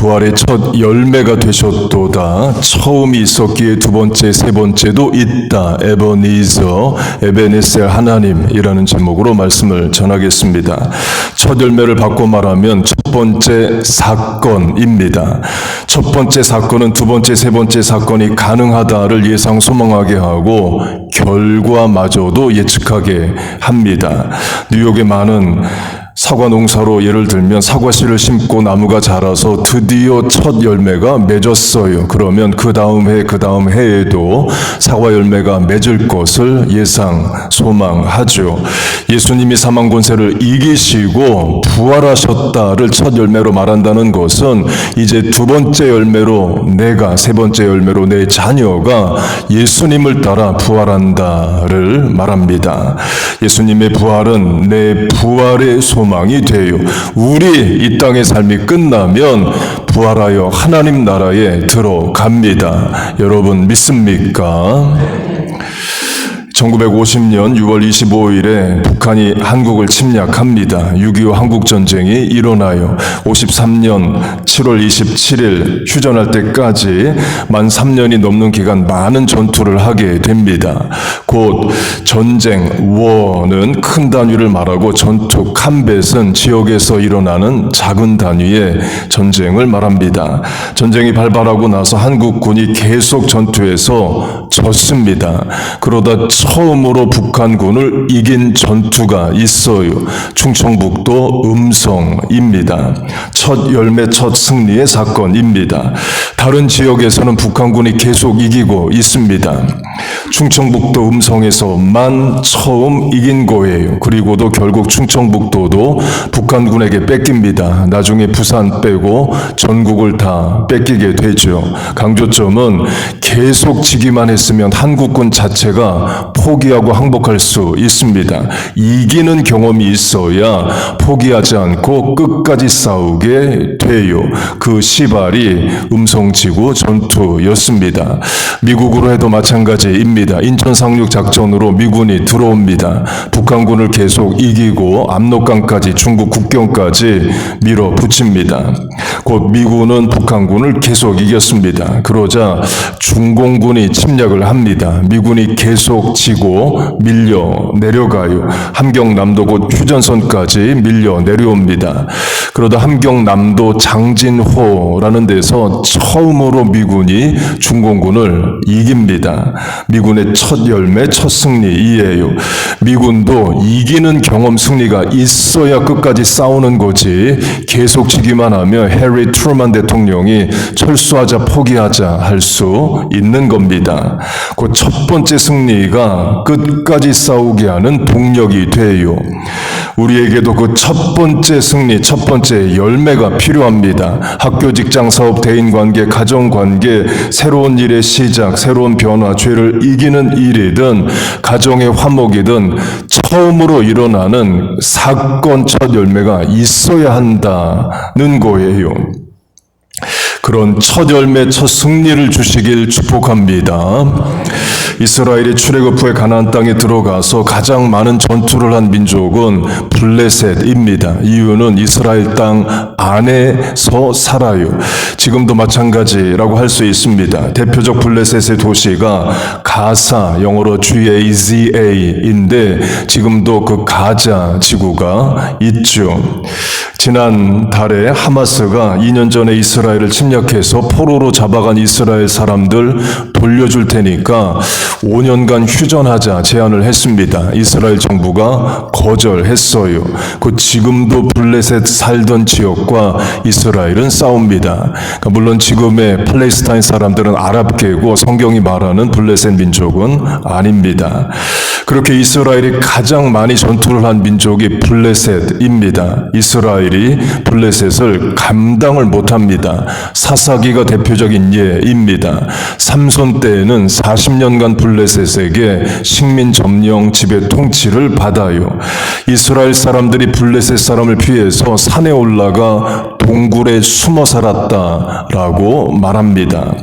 부활의 첫 열매가 되셨도다. 처음이 있었기에 두 번째, 세 번째도 있다. 에베네zer, 에베네셀 하나님이라는 제목으로 말씀을 전하겠습니다. 첫 열매를 바꿔 말하면 첫 번째 사건입니다. 첫 번째 사건은 두 번째, 세 번째 사건이 가능하다를 예상 소망하게 하고 결과마저도 예측하게 합니다. 뉴욕의 많은 사과 농사로 예를 들면 사과씨를 심고 나무가 자라서 드디어 첫 열매가 맺었어요. 그러면 그 다음 해에도 사과 열매가 맺을 것을 예상, 소망하죠. 예수님이 사망 권세를 이기시고 부활하셨다를 첫 열매로 말한다는 것은 이제 두 번째 열매로 내가, 세 번째 열매로 내 자녀가 예수님을 따라 부활한다를 말합니다. 예수님의 부활은 내 부활의 소망이 돼요. 우리 이 땅의 삶이 끝나면 부활하여 하나님 나라에 들어갑니다. 여러분 믿습니까? 1950년 6월 25일에 북한이 한국을 침략합니다. 6.25 한국전쟁이 일어나요. 53년 7월 27일 휴전할 때까지 만 3년이 넘는 기간 많은 전투를 하게 됩니다. 곧 전쟁, war는 큰 단위를 말하고 전투, combat은 지역에서 일어나는 작은 단위의 전쟁을 말합니다. 전쟁이 발발하고 나서 한국군이 계속 전투에서 졌습니다. 그러다 처음으로 북한군을 이긴 전투가 있어요. 충청북도 음성입니다. 첫 열매, 첫 승리의 사건입니다. 다른 지역에서는 북한군이 계속 이기고 있습니다. 충청북도 음성에서만 처음 이긴 거예요. 그리고도 결국 충청북도도 북한군에게 뺏깁니다. 나중에 부산 빼고 전국을 다 뺏기게 되죠. 강조점은 계속 지기만 했으면 한국군 자체가 포기하고 항복할 수 있습니다. 이기는 경험이 있어야 포기하지 않고 끝까지 싸우게 돼요. 그 시발이 음성지구 전투였습니다. 미국으로 해도 마찬가지입니다. 인천 상륙 작전으로 미군이 들어옵니다. 북한군을 계속 이기고 압록강까지 중국 국경까지 밀어붙입니다. 곧 미군은 북한군을 계속 이겼습니다. 그러자 중공군이 침략을 합니다. 미군이 계속 지고 밀려 내려가요. 함경남도 곧 휴전선까지 밀려 내려옵니다. 그러다 함경남도 장진호라는 데서 처음으로 미군이 중공군을 이깁니다. 미군의 첫 열매, 첫 승리이에요. 미군도 이기는 경험, 승리가 있어야 끝까지 싸우는 거지 계속 지기만 하면 해리 트루먼 대통령이 철수하자, 포기하자 할 수 있는 겁니다. 그 첫 번째 승리가 끝까지 싸우게 하는 동력이 돼요. 우리에게도 그 첫 번째 승리, 첫 번째 열매가 필요합니다. 학교, 직장, 사업, 대인관계, 가정관계, 새로운 일의 시작, 새로운 변화, 죄를 이기는 일이든 가정의 화목이든 처음으로 일어나는 사건 첫 열매가 있어야 한다는 거예요. 그런 첫 열매, 첫 승리를 주시길 축복합니다. 이스라엘이 출애굽 후에 가나안 땅에 들어가서 가장 많은 전투를 한 민족은 블레셋입니다. 이유는 이스라엘 땅 안에서 살아요. 지금도 마찬가지라고 할 수 있습니다. 대표적 블레셋의 도시가 가사, 영어로 GAZA인데 지금도 그 가자 지구가 있죠. 지난 달에 하마스가 2년 전에 이스라엘을 침략해서 포로로 잡아간 이스라엘 사람들 돌려줄 테니까 5년간 휴전하자 제안을 했습니다. 이스라엘 정부가 거절했어요. 그 지금도 블레셋 살던 지역과 이스라엘은 싸웁니다. 그러니까 물론 지금의 팔레스타인 사람들은 아랍계고 성경이 말하는 블레셋 민족은 아닙니다. 그렇게 이스라엘이 가장 많이 전투를 한 민족이 블레셋입니다. 이스라엘이 블레셋을 감당을 못합니다. 사사기가 대표적인 예입니다. 삼손 때에는 40년간 블레셋에게 식민 점령 지배 통치를 받아요. 이스라엘 사람들이 블레셋 사람을 피해서 산에 올라가 동굴에 숨어 살았다라고 말합니다.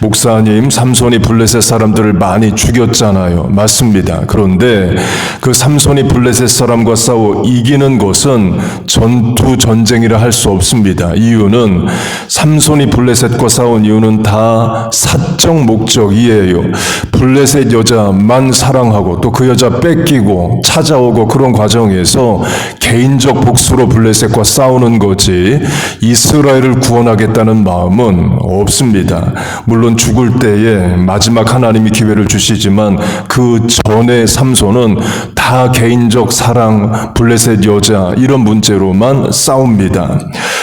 목사님, 삼손이 블레셋 사람들을 많이 죽였잖아요. 맞습니다. 그런데 그 삼손이 블레셋 사람과 싸워 이기는 것은 전투 전쟁이라 할 수 없습니다. 이유는 삼손이 블레셋과 싸운 이유는 다 사적 목적이에요. 블레셋 여자만 사랑하고 또 그 여자 뺏기고 찾아오고 그런 과정에서 개인적 복수로 블레셋과 싸우는 거지 이스라엘을 구원하겠다는 마음은 없습니다. 물론 죽을 때에 마지막 하나님이 기회를 주시지만 그 전에 삼손은 다 개인적 사랑, 블레셋 여자 이런 문제로만 싸웁니다.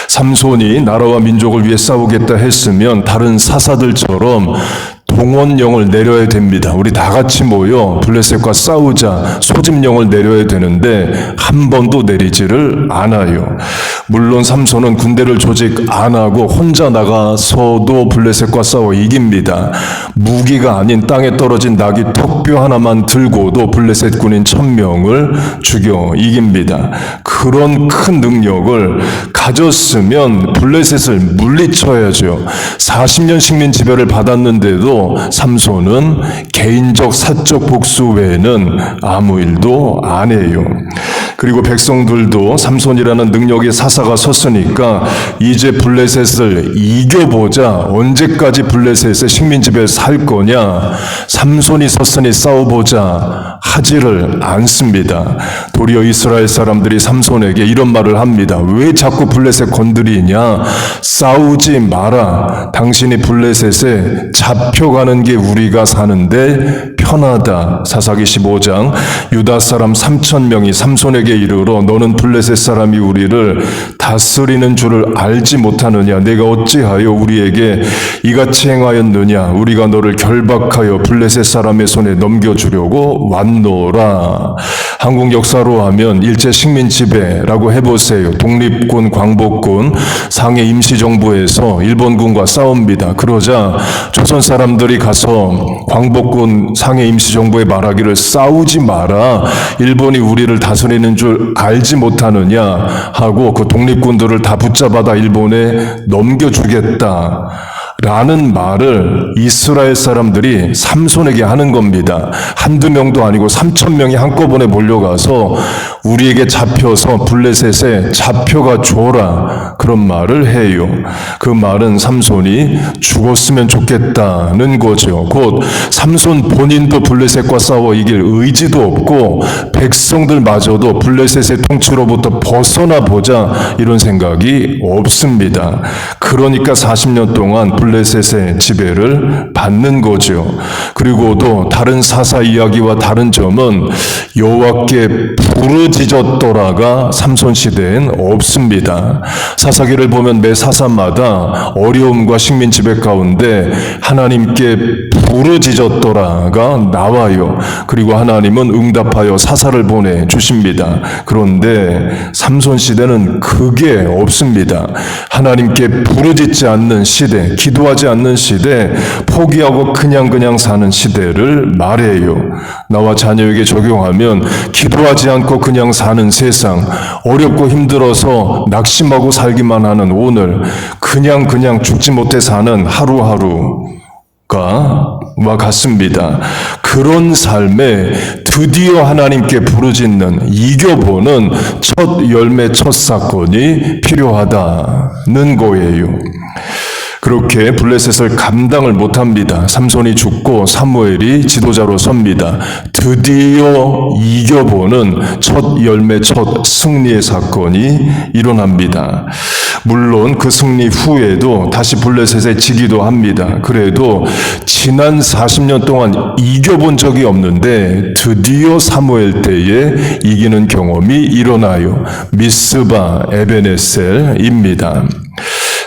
삼손이 나라와 민족을 위해 싸우겠다 했으면 다른 사사들처럼 동원령을 내려야 됩니다. 우리 다 같이 모여 블레셋과 싸우자 소집령을 내려야 되는데 한 번도 내리지를 않아요. 물론 삼손은 군대를 조직 안 하고 혼자 나가서도 블레셋과 싸워 이깁니다. 무기가 아닌 땅에 떨어진 나귀 턱뼈 하나만 들고도 블레셋 군인 1000명을 죽여 이깁니다. 그런 큰 능력을 가졌으면 블레셋을 물리쳐야죠. 40년 식민 지배를 받았는데도 삼손은 개인적 사적 복수 외에는 아무 일도 안 해요. 그리고 백성들도 삼손이라는 능력의 사사가 섰으니까 이제 블레셋을 이겨보자. 언제까지 블레셋의 식민 지배를 살 거냐. 삼손이 섰으니 싸워보자 하지를 않습니다. 도리어 이스라엘 사람들이 삼손에게 이런 말을 합니다. 왜 자꾸 블레셋 건드리냐. 싸우지 마라. 당신이 블레셋에 잡혀가는 게 우리가 사는데 편하다. 사사기 15장 유다 사람 3000명이 삼손에게 이르러 너는 블레셋 사람이 우리를 다스리는 줄을 알지 못하느냐. 내가 어찌하여 우리에게 이같이 행하였느냐. 우리가 너를 결박하여 블레셋 사람의 손에 넘겨주려고 왔노라. 한국 역사로 하면 일제 식민 지배라고 해보세요. 독립군, 광복군, 상해 임시정부에서 일본군과 싸웁니다. 그러자 조선 사람들이 가서 광복군, 상해 임시정부에 말하기를 싸우지 마라. 일본이 우리를 다스리는 줄 알지 못하느냐 하고 그 독립군들을 다 붙잡아다 일본에 넘겨주겠다. 라는 말을 이스라엘 사람들이 삼손에게 하는 겁니다. 한두 명도 아니고 3000명이 한꺼번에 몰려가서 우리에게 잡혀서 블레셋에 잡혀가 줘라. 그런 말을 해요. 그 말은 삼손이 죽었으면 좋겠다는 거죠. 곧 삼손 본인도 블레셋과 싸워 이길 의지도 없고 백성들마저도 블레셋의 통치로부터 벗어나 보자 이런 생각이 없습니다. 그러니까 40년 동안 블레셋의 지배를 받는 거죠. 그리고도 다른 사사 이야기와 다른 점은 여호와께 부르짖었더라가 삼손 시대엔 없습니다. 사사기를 보면 매 사사마다 어려움과 식민 지배 가운데 하나님께 부르짖었더라가 나와요. 그리고 하나님은 응답하여 사사를 보내 주십니다. 그런데 삼손 시대는 그게 없습니다. 하나님께 부르짖지 않는 시대, 기도하지 않는 시대, 포기하고 그냥 사는 시대를 말해요. 나와 자녀에게 적용하면 기도하지 않고 그냥 사는 세상, 어렵고 힘들어서 낙심하고 살기만 하는 오늘, 그냥 죽지 못해 사는 하루하루가 와 같습니다. 그런 삶에 드디어 하나님께 부르짖는, 이겨보는 첫 열매, 첫 사건이 필요하다는 거예요. 그렇게 블레셋을 감당을 못합니다. 삼손이 죽고 사무엘이 지도자로 섭니다. 드디어 이겨보는 첫 열매, 첫 승리의 사건이 일어납니다. 물론 그 승리 후에도 다시 블레셋에 지기도 합니다. 그래도 지난 40년 동안 이겨본 적이 없는데 드디어 사무엘 때에 이기는 경험이 일어나요. 미스바 에벤에셀입니다.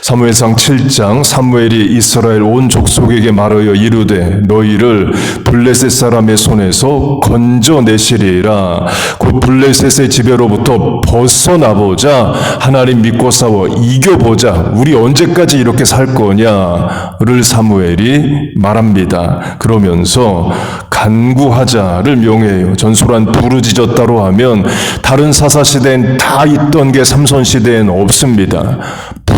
사무엘상 7장 사무엘이 이스라엘 온 족속에게 말하여 이르되 너희를 블레셋 사람의 손에서 건져내시리라. 곧 블레셋의 지배로부터 벗어나보자. 하나님 믿고 싸워 이겨보자. 우리 언제까지 이렇게 살 거냐를 사무엘이 말합니다. 그러면서 간구하자를 명해요. 전술한 부르짖었다로 하면 다른 사사 시대엔 다 있던 게 삼손 시대엔 없습니다.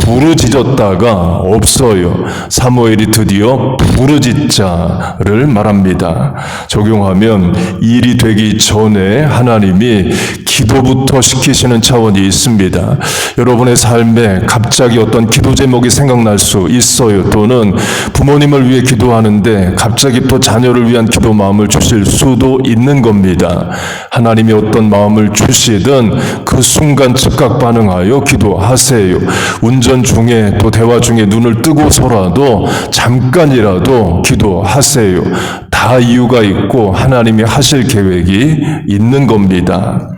부르짖었다가 없어요. 사무엘이 드디어 부르짖자를 말합니다. 적용하면 일이 되기 전에 하나님이 기도부터 시키시는 차원이 있습니다. 여러분의 삶에 갑자기 어떤 기도 제목이 생각날 수 있어요. 또는 부모님을 위해 기도하는데 갑자기 또 자녀를 위한 기도 마음을 주실 수도 있는 겁니다. 하나님이 어떤 마음을 주시든 그 순간 즉각 반응하여 기도하세요. 운전 중에 또 대화 중에 눈을 뜨고서라도 잠깐이라도 기도하세요. 다 이유가 있고 하나님이 하실 계획이 있는 겁니다.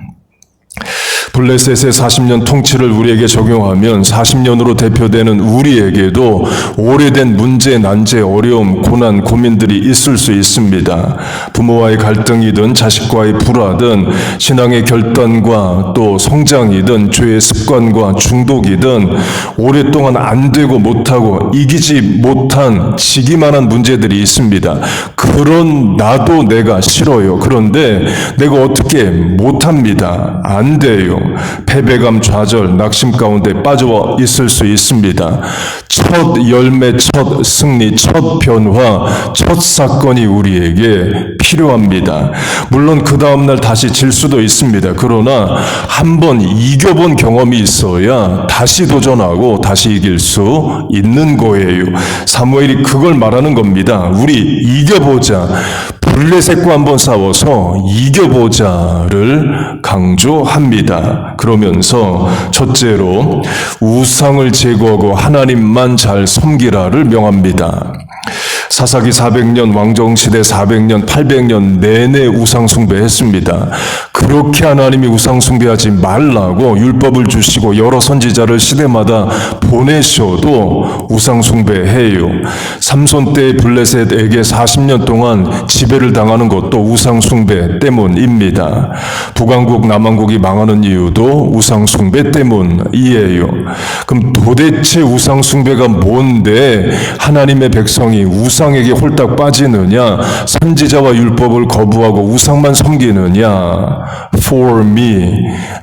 블레셋의 40년 통치를 우리에게 적용하면 40년으로 대표되는 우리에게도 오래된 문제, 난제, 어려움, 고난, 고민들이 있을 수 있습니다. 부모와의 갈등이든 자식과의 불화든 신앙의 결단과 또 성장이든 죄의 습관과 중독이든 오랫동안 안 되고 못하고 이기지 못한 지기만 한 문제들이 있습니다. 그런 나도 내가 싫어요. 그런데 내가 어떻게 못합니다. 안 돼요. 패배감, 좌절, 낙심 가운데 빠져 있을 수 있습니다. 첫 열매, 첫 승리, 첫 변화, 첫 사건이 우리에게 필요합니다. 물론 그 다음날 다시 질 수도 있습니다. 그러나 한번 이겨본 경험이 있어야 다시 도전하고 다시 이길 수 있는 거예요. 사무엘이 그걸 말하는 겁니다. 우리 이겨보자. 블레셋과 한번 싸워서 이겨보자를 강조합니다. 그러면서 첫째로 우상을 제거하고 하나님만 잘 섬기라를 명합니다. 사사기 400년, 왕정시대 400년, 800년 내내 우상숭배했습니다. 그렇게 하나님이 우상숭배하지 말라고 율법을 주시고 여러 선지자를 시대마다 보내셔도 우상숭배해요. 삼손 때 블레셋에게 40년 동안 지배를 당하는 것도 우상숭배 때문입니다. 북왕국, 남왕국이 망하는 이유도 우상숭배 때문이에요. 그럼 도대체 우상숭배가 뭔데 하나님의 백성이 우상에게 홀딱 빠지느냐, 선지자와 율법을 거부하고 우상만 섬기느냐. For me,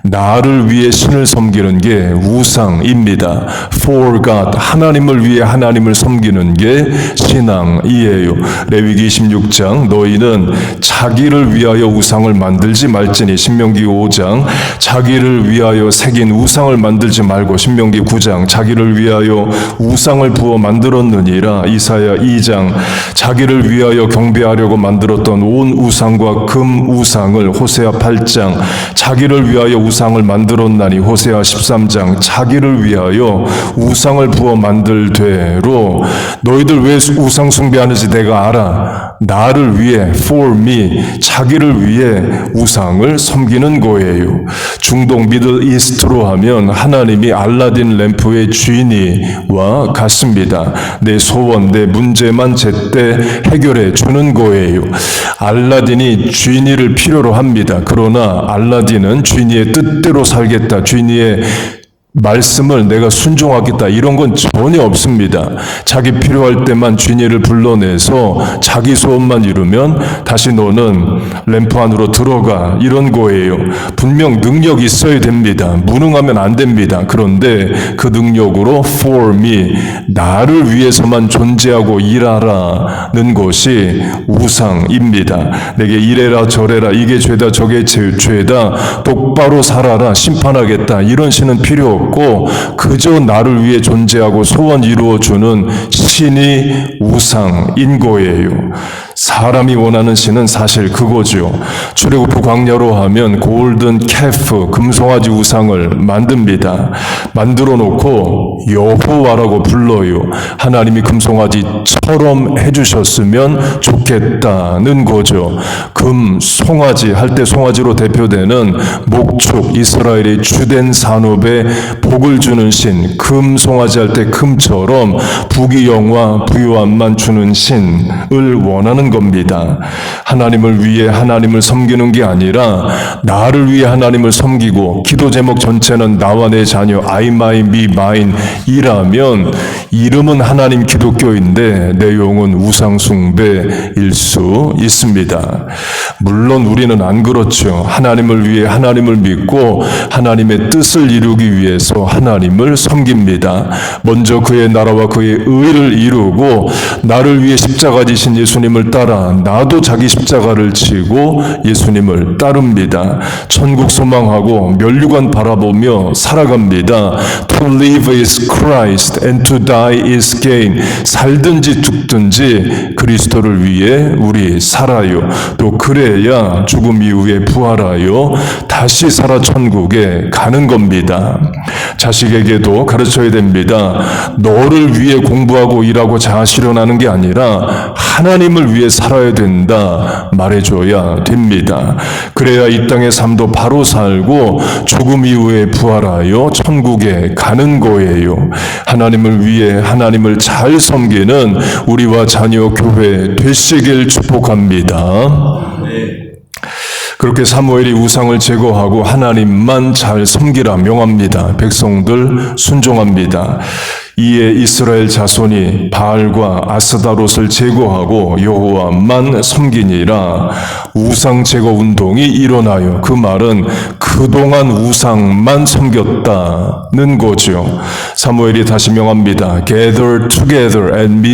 나를 위해 신을 섬기는 게 우상입니다. For God, 하나님을 위해 하나님을 섬기는 게 신앙이에요. 레위기 26장, 너희는 자기를 위하여 우상을 만들지 말지니. 신명기 5장, 자기를 위하여 새긴 우상을 만들지 말고. 신명기 9장, 자기를 위하여 우상을 부어 만들었느니라. 이사야 2장, 자기를 위하여 경배하려고 만들었던 온 우상과 금 우상을. 호세아 8장, 자기를 위하여 우상을 만들었나니. 호세아 13장, 자기를 위하여 우상을 부어 만들되로. 너희들 왜 우상 숭배하는지 내가 알아. 나를 위해, for me, 자기를 위해 우상을 섬기는 거예요. 중동 미들 이스트로 하면 하나님이 알라딘 램프의 주인이와 같습니다. 내 소원, 내 문제만 제때 해결해 주는 거예요. 알라딘이 주인이를 필요로 합니다. 그러나 알라딘은 주인이의 뜻대로 살겠다, 주인이의 말씀을 내가 순종하겠다, 이런 건 전혀 없습니다. 자기 필요할 때만 주인이를 불러내서 자기 소원만 이루면 다시 너는 램프 안으로 들어가, 이런 거예요. 분명 능력이 있어야 됩니다. 무능하면 안 됩니다. 그런데 그 능력으로 for me, 나를 위해서만 존재하고 일하라는 것이 우상입니다. 내게 이래라 저래라, 이게 죄다 저게 죄다, 똑바로 살아라, 심판하겠다, 이런 신은 필요 없고 그저 나를 위해 존재하고 소원 이루어주는 신이 우상인 거예요. 사람이 원하는 신은 사실 그거죠. 출애굽 광야로 하면 골든 캐프, 금송아지 우상을 만듭니다. 만들어 놓고 여호와라고 불러요. 하나님이 금송아지처럼 해주셨으면 좋겠다는 거죠. 금송아지 할 때 송아지로 대표되는 목축, 이스라엘의 주된 산업에 복을 주는 신, 금송아지 할 때 금처럼 부귀 영화 생명과 부유함만 주는 신을 원하는 겁니다. 하나님을 위해 하나님을 섬기는 게 아니라 나를 위해 하나님을 섬기고 기도 제목 전체는 나와 내 자녀 I, my, me, mine 이라면 이름은 하나님 기독교인데 내용은 우상 숭배일 수 있습니다. 물론 우리는 안 그렇죠. 하나님을 위해 하나님을 믿고 하나님의 뜻을 이루기 위해서 하나님을 섬깁니다. 먼저 그의 나라와 그의 의를 이루고 나를 위해 십자가 지신 예수님을 따라 나도 자기 십자가를 지고 예수님을 따릅니다. 천국 소망하고 멸류관 바라보며 살아갑니다. To live is Christ and to die is gain. 살든지 죽든지 그리스도를 위해 우리 살아요. 또 그래야 죽음 이후에 부활하여 다시 살아 천국에 가는 겁니다. 자식에게도 가르쳐야 됩니다. 너를 위해 공부하고 일하고 자아실현하는 게 아니라 하나님을 위해 살아야 된다 말해줘야 됩니다. 그래야 이 땅의 삶도 바로 살고 죽음 이후에 부활하여 천국에 가는 거예요. 하나님을 위해 하나님을 잘 섬기는 우리와 자녀 교회 되시길 축복합니다. 그렇게 사무엘이 우상을 제거하고 하나님만 잘 섬기라 명합니다. 백성들 순종합니다. 이에 이스라엘 자손이 바알과 아스다롯을 제거하고 여호와만 섬기니라. 우상 제거 운동이 일어나요. 그 말은 그동안 우상만 섬겼다는 거죠. 사무엘이 다시 명합니다. Gather together and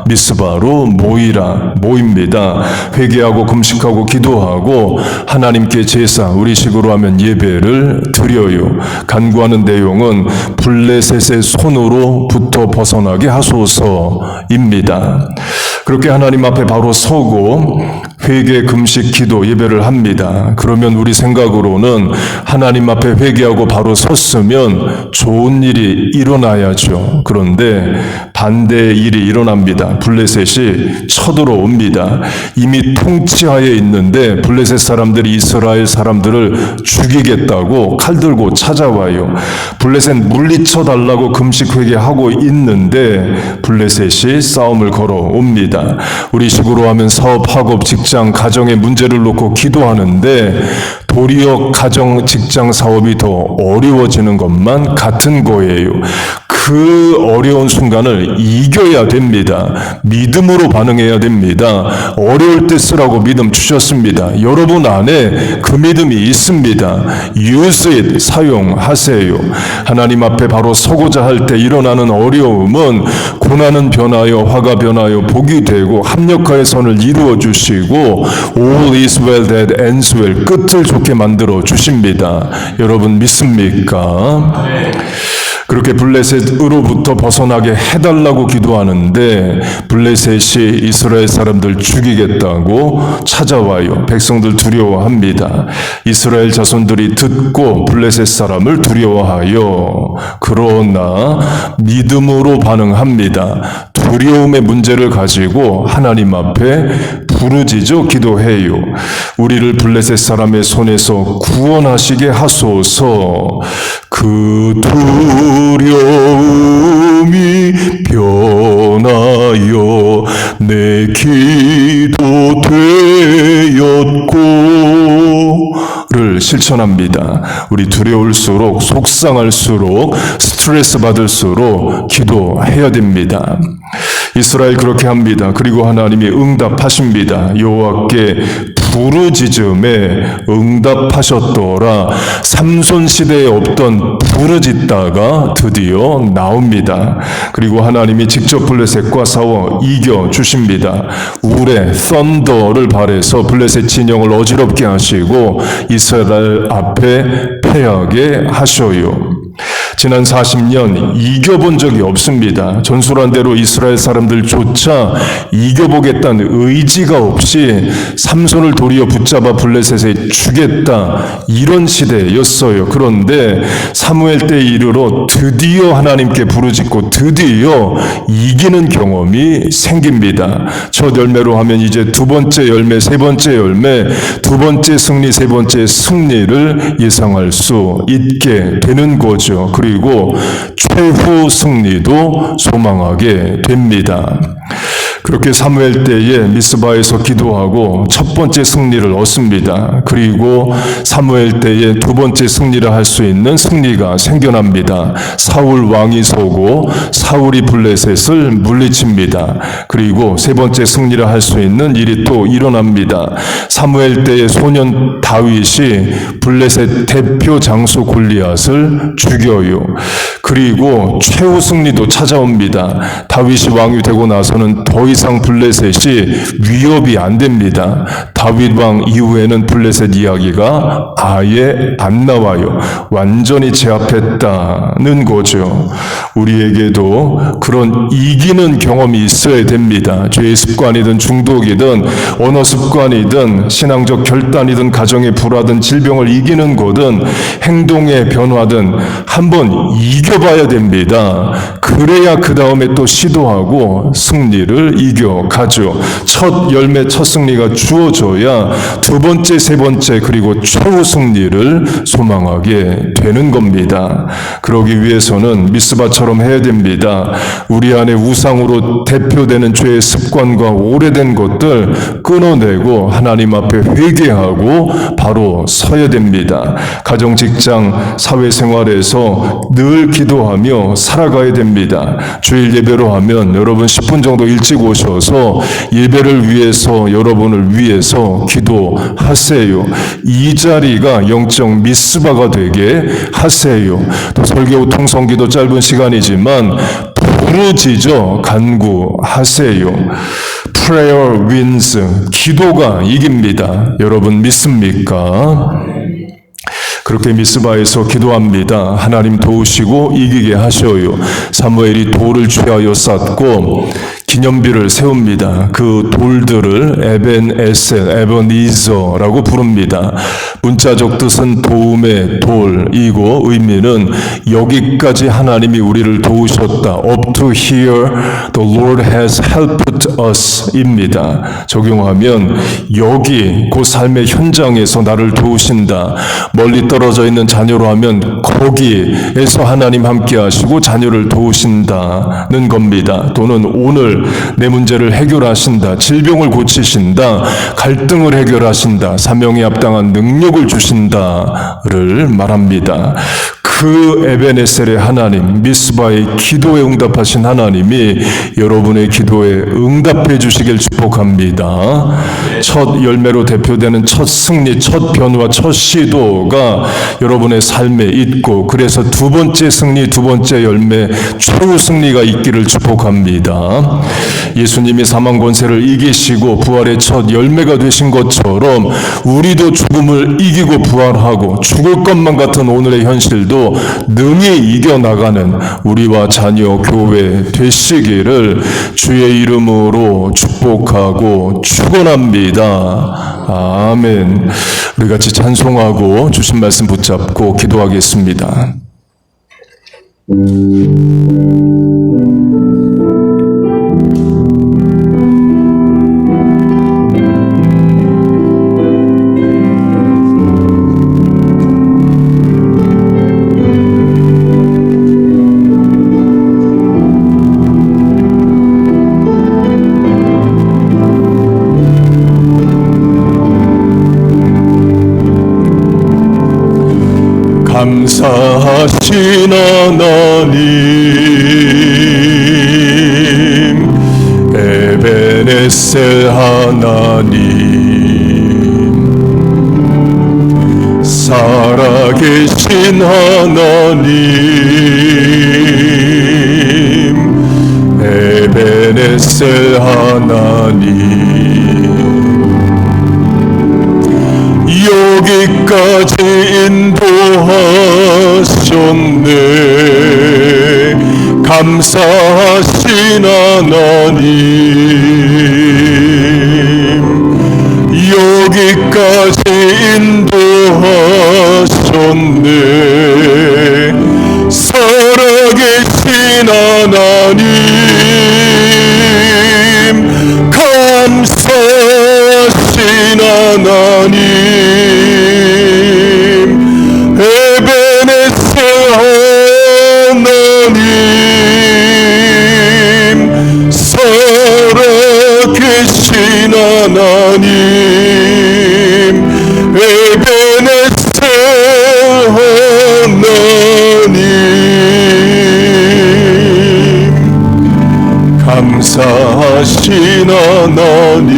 미스바로 모입니다. 회개하고 금식하고 기도하고 하나님께 제사, 우리식으로 하면 예배를 드려요. 간구하는 내용은 블레셋의 손으로부터 벗어나게 하소서입니다. 그렇게 하나님 앞에 바로 서고 회개, 금식, 기도, 예배를 합니다. 그러면 우리 생각으로는 하나님 앞에 회개하고 바로 섰으면 좋은 일이 일어나야죠. 그런데 반대의 일이 일어납니다. 블레셋이 쳐들어옵니다. 이미 통치하에 있는데 블레셋 사람들이 이스라엘 사람들을 죽이겠다고 칼 들고 찾아와요. 블레셋 물리쳐달라고 금식 회개하고 있는데 블레셋이 싸움을 걸어옵니다. 우리 식으로 하면 사업, 학업, 직장, 가정의 문제를 놓고 기도하는데 도리어 가정, 직장, 사업이 더 어려워지는 것만 같은 거예요. 그 어려운 순간을 이겨야 됩니다. 믿음으로 반응해야 됩니다. 어려울 때 쓰라고 믿음 주셨습니다. 여러분 안에 그 믿음이 있습니다. Use it, 사용하세요. 하나님 앞에 바로 서고자 할 때 일어나는 어려움은 고난은 변하여 화가 변하여 복이 되고 합력하여 선을 이루어 주시고 All is well that ends well, 끝을 좋게 만들어 주십니다. 여러분 믿습니까? 그렇게 블레셋으로부터 벗어나게 해달라고 기도하는데 블레셋이 이스라엘 사람들 죽이겠다고 찾아와요. 백성들 두려워합니다. 이스라엘 자손들이 듣고 블레셋 사람을 두려워하여 그러나 믿음으로 반응합니다. 두려움의 문제를 가지고 하나님 앞에 부르짖어 기도해요. 우리를 블레셋 사람의 손에서 구원하시게 하소서. 그 두려움이 변하여 내 기도 되었고를 실천합니다. 우리 두려울수록 속상할수록 스트레스 받을수록 기도해야 됩니다. 이스라엘 그렇게 합니다. 그리고 하나님이 응답하십니다. 여호와께 부르짖음에 응답하셨더라. 삼손 시대에 없던 부르짖다가 드디어 나옵니다. 그리고 하나님이 직접 블레셋과 싸워 이겨 주십니다. 울의 썬더를 발해서 블레셋 진영을 어지럽게 하시고 이스라엘 앞에 패하게 하셔요. 지난 40년 이겨본 적이 없습니다. 전술한 대로 이스라엘 사람들조차 이겨보겠다는 의지가 없이 삼손을 도리어 붙잡아 블레셋에 주겠다, 이런 시대였어요. 그런데 사무엘 때 이르러 드디어 하나님께 부르짖고 드디어 이기는 경험이 생깁니다. 첫 열매로 하면 이제 두 번째 열매, 세 번째 열매, 두 번째 승리, 세 번째 승리를 예상할 수 있게 되는 거죠. 거죠. 그리고 최후 승리도 소망하게 됩니다. 그렇게 사무엘 때에 미스바에서 기도하고 첫 번째 승리를 얻습니다. 그리고 사무엘 때에 두 번째 승리를 할 수 있는 승리가 생겨납니다. 사울 왕이 서고 사울이 블레셋을 물리칩니다. 그리고 세 번째 승리를 할 수 있는 일이 또 일어납니다. 사무엘 때의 소년 다윗이 블레셋 대표 장수 골리앗을 죽여요. 그리고 최후 승리도 찾아옵니다. 다윗이 왕이 되고 나서는 더 이상 블레셋이 위협이 안 됩니다. 다윗 왕 이후에는 블레셋 이야기가 아예 안 나와요. 완전히 제압했다는 거죠. 우리에게도 그런 이기는 경험이 있어야 됩니다. 죄의 습관이든 중독이든 언어 습관이든 신앙적 결단이든 가정의 불화든 질병을 이기는 거든 행동의 변화든 한번 이겨봐야 됩니다. 그래야 그 다음에 또 시도하고 승리를 이겨가죠. 첫 열매, 첫 승리가 주어져야 두 번째, 세 번째 그리고 최후 승리를 소망하게 되는 겁니다. 그러기 위해서는 미스바처럼 해야 됩니다. 우리 안에 우상으로 대표되는 죄의 습관과 오래된 것들 끊어내고 하나님 앞에 회개하고 바로 서야 됩니다. 가정, 직장, 사회생활에서 늘 기도하며 살아가야 됩니다. 주일 예배로 하면 여러분 10분 정도 일찍 오셔서 예배를 위해서 여러분을 위해서 기도하세요. 이 자리가 영적 미스바가 되게 하세요. 또 설교 통성기도 짧은 시간이지만 부르짖어 간구하세요. Prayer wins. 기도가 이깁니다. 여러분 믿습니까? 그렇게 미스바에서 기도합니다. 하나님 도우시고 이기게 하셔요. 사무엘이 돌을 취하여 쌓고 기념비를 세웁니다. 그 돌들을 에벤에셀, 에버니저라고 부릅니다. 문자적 뜻은 도움의 돌이고 의미는 여기까지 하나님이 우리를 도우셨다. Up to here the Lord has helped us 입니다. 적용하면 여기 그 삶의 현장에서 나를 도우신다. 멀리 떨어져 있는 자녀로 하면 거기에서 하나님 함께 하시고 자녀를 도우신다는 겁니다. 또는 오늘 내 문제를 해결하신다. 질병을 고치신다. 갈등을 해결하신다. 사명에 합당한 능력을 주신다를 말합니다. 그 에베네셀의 하나님, 미스바의 기도에 응답하신 하나님이 여러분의 기도에 응답해 주시길 축복합니다. 첫 열매로 대표되는 첫 승리, 첫 변화, 첫 시도가 여러분의 삶에 있고 그래서 두 번째 승리, 두 번째 열매, 최후 승리가 있기를 축복합니다. 예수님이 사망 권세를 이기시고 부활의 첫 열매가 되신 것처럼 우리도 죽음을 이기고 부활하고 죽을 것만 같은 오늘의 현실도 능히 이겨나가는 우리와 자녀 교회 되시기를 주의 이름으로 축복하고 축원합니다. 아멘. 우리 같이 찬송하고 주신 말씀 붙잡고 기도하겠습니다. 감사하신 하나님, 에베네셀 하나님, 살아계신 하나님, 에베네셀 하나님, 여기까지 인도하셨네. 감사하신 하나님, 여기까지 인도하셨네. 살아계신 하나님, 감사하신 하나님, 에베네셀 감사하신 하나님,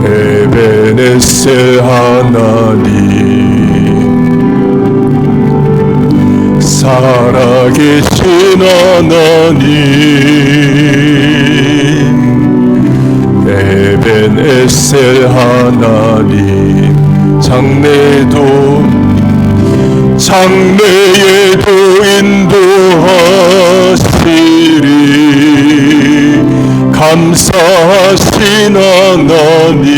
에베네셀 하나님, 살아계신 하나님, 에베네셀 하나님, 장래에도 인도하시리. 감사하신 하나님,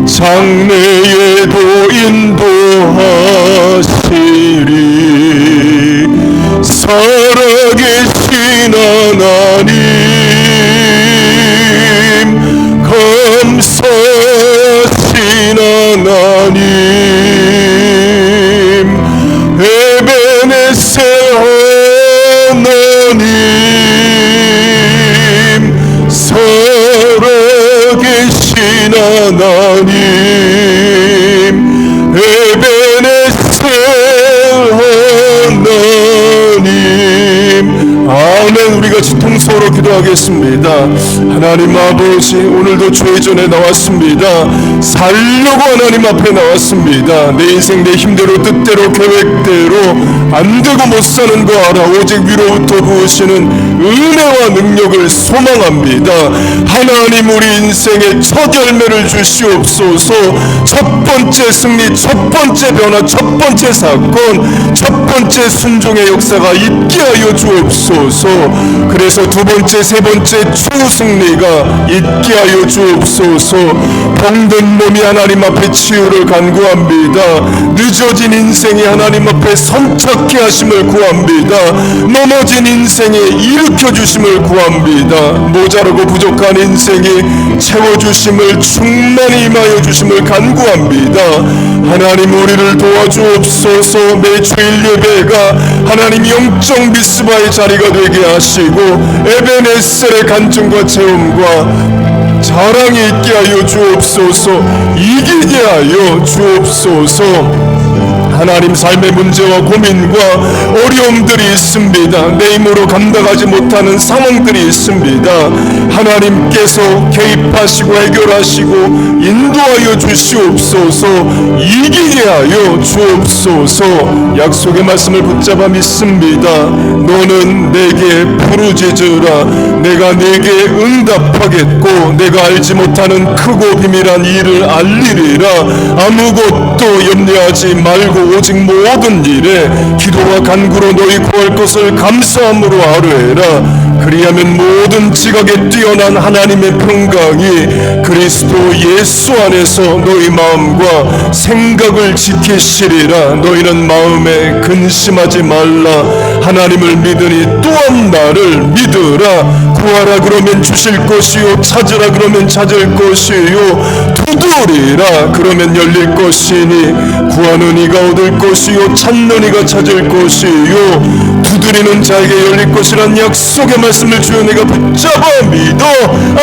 장래에도 인도하시리. 살아계신 하나님, 감사하신 하나님, 에베네셀 하나님, 살아계신 하나님, 에베네셀 하나님. 아멘. 우리 같이 통성으로 기도하겠습니다. 하나님 아버지, 오늘도 주의 전에 나왔습니다. 살려고 하나님 앞에 나왔습니다. 내 인생 내 힘대로 뜻대로 계획대로 안 되고 못 사는 거 알아. 오직 위로부터 부으시는 은혜와 능력을 소망합니다. 하나님, 우리 인생의 첫 열매를 주시옵소서. 첫 번째 승리, 첫 번째 변화, 첫 번째 사건, 첫 번째 순종의 역사가 있게 하여 주옵소서. 그래서 두 번째, 세 번째 초승리가 있게 하여 주옵소서. 병든 몸이 하나님 앞에 치유를 간구합니다. 늦어진 인생이 하나님 앞에 선착케 하심을 구합니다. 넘어진 인생에 일으켜 주심을 구합니다. 모자라고 부족한 인생이 채워주심을, 충만히 임하여 주심을 간구합니다. 하나님, 우리를 도와주옵소서. 매주일 예배가 하나님 영적 미스바의 자리가 되게 하시고 에베네셀의 간증과 체험과 자랑이 있게 하여 주옵소서. 이기게 하여 주옵소서. 하나님, 삶의 문제와 고민과 어려움들이 있습니다. 내 힘으로 감당하지 못하는 상황들이 있습니다. 하나님께서 개입하시고 해결하시고 인도하여 주시옵소서. 이기게 하여 주옵소서. 약속의 말씀을 붙잡아 믿습니다. 너는 내게 부르짖으라. 내가 네게 응답하겠고 내가 알지 못하는 크고 비밀한 일을 알리리라. 아무것도 염려하지 말고 오직 모든 일에 기도와 간구로 너희 구할 것을 감사함으로 아뢰라. 그리하면 모든 지각에 뛰어난 하나님의 평강이 그리스도 예수 안에서 너희 마음과 생각을 지키시리라. 너희는 마음에 근심하지 말라. 하나님을 믿으니 또한 나를 믿으라. 구하라 그러면 주실 것이요, 찾으라 그러면 찾을 것이요, 두드리라 그러면 열릴 것이니, 구하는 이가 얻을 것이요, 찾는 이가 찾을 것이요, 두드리는 자에게 열릴 것이란 약속의 말씀을 주여 내가 붙잡아 믿어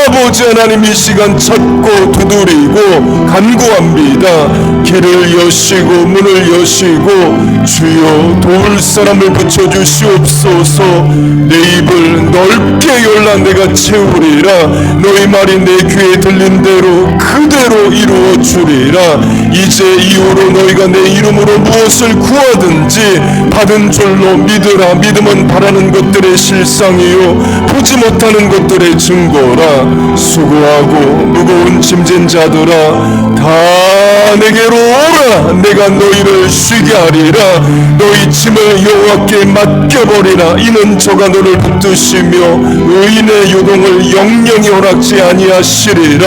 아버지 하나님, 이 시간 찾고 두드리고 간구합니다. 길을 여시고 문을 여시고 주여 도울 사람을 붙여주시옵소서. 내 입을 넓게 열라 내가 채우리라. 너희 말이 내 귀에 들린 대로 그대로 이루어 주리라. 이제 이후로 너희가 내 이름으로 무엇을 구하든지 받은 줄로 믿으라. 믿음은 바라는 것들의 실상이요 보지 못하는 것들의 증거라. 수고하고 무거운 짐진 자들아 다 내게로 오라. 내가 너희를 쉬게 하리라. 너희 짐을 여호와께 맡겨버리라. 이는 저가 너를 붙드시며 의인의 요동을 영영히 허락지 아니하시리라.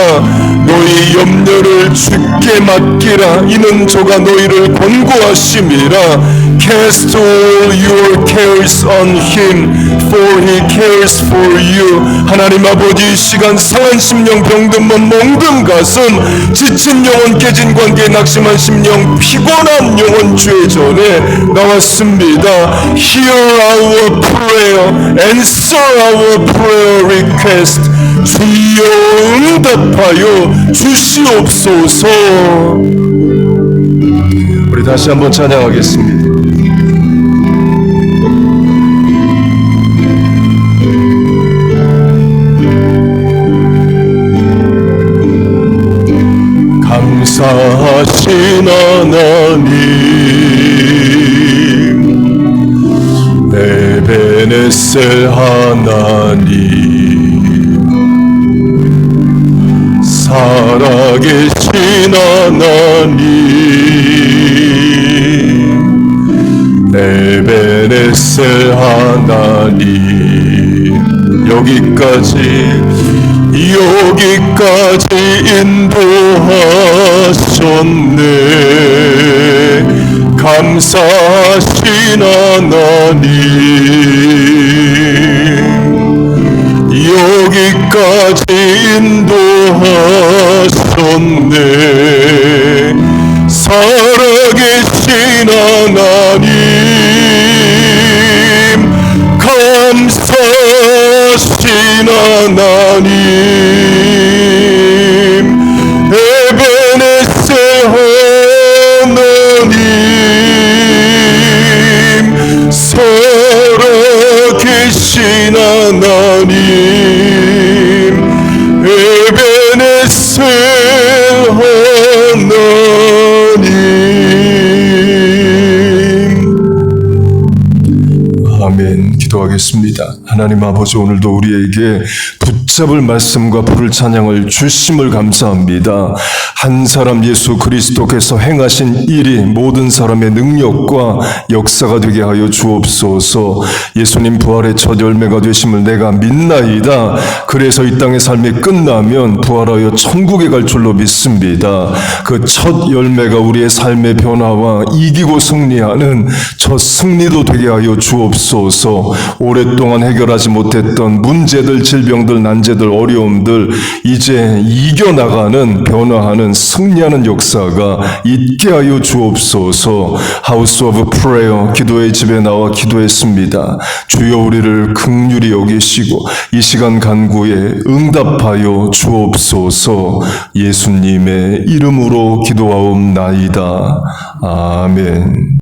너희 염려를 주께 맡기라. 이는 저가 너희를 권고하심이라. Cast all your cares on him, for he cares for you. 하나님 아버지, 이 시간 상한 심령, 병든 몸, 멍든 가슴, 지친 영혼, 깨진 관계, 낙심한 심령, 피곤한 영혼 주의 전에 나왔습니다. Hear our prayer, answer our prayer request. 주여 응답하여 주시옵소서. 우리 다시 한번 찬양하겠습니다. 역사하신 하나님 에베네셀 하나님 살아계신 하나님 에베네셀 하나님 여기까지 인도하셨네. 감사하신 하나님 여기까지 인도하셨네. 살아계신 하나님 감사하신 하나님 에베네셀 하나님 살아계신 하나님 에베네셀 하나님 아멘. 기도하겠습니다. 하나님 아버지 오늘도 우리에게 붙잡을 말씀과 부를 찬양을 주심을 감사합니다. 한 사람 예수 그리스도께서 행하신 일이 모든 사람의 능력과 역사가 되게 하여 주옵소서. 예수님 부활의 첫 열매가 되심을 내가 믿나이다. 그래서 이 땅의 삶이 끝나면 부활하여 천국에 갈 줄로 믿습니다. 그 첫 열매가 우리의 삶의 변화와 이기고 승리하는 첫 승리도 되게 하여 주옵소서. 오랫동안 해결하지 못했던 문제들, 질병들, 난제들, 어려움들 이제 이겨나가는 변화하는 승리하는 역사가 있게 하여 주옵소서. 하우스 오브 프레이어 기도의 집에 나와 기도했습니다. 주여 우리를 긍휼히 여기시고 이 시간 간구에 응답하여 주옵소서. 예수님의 이름으로 기도하옵나이다. 아멘.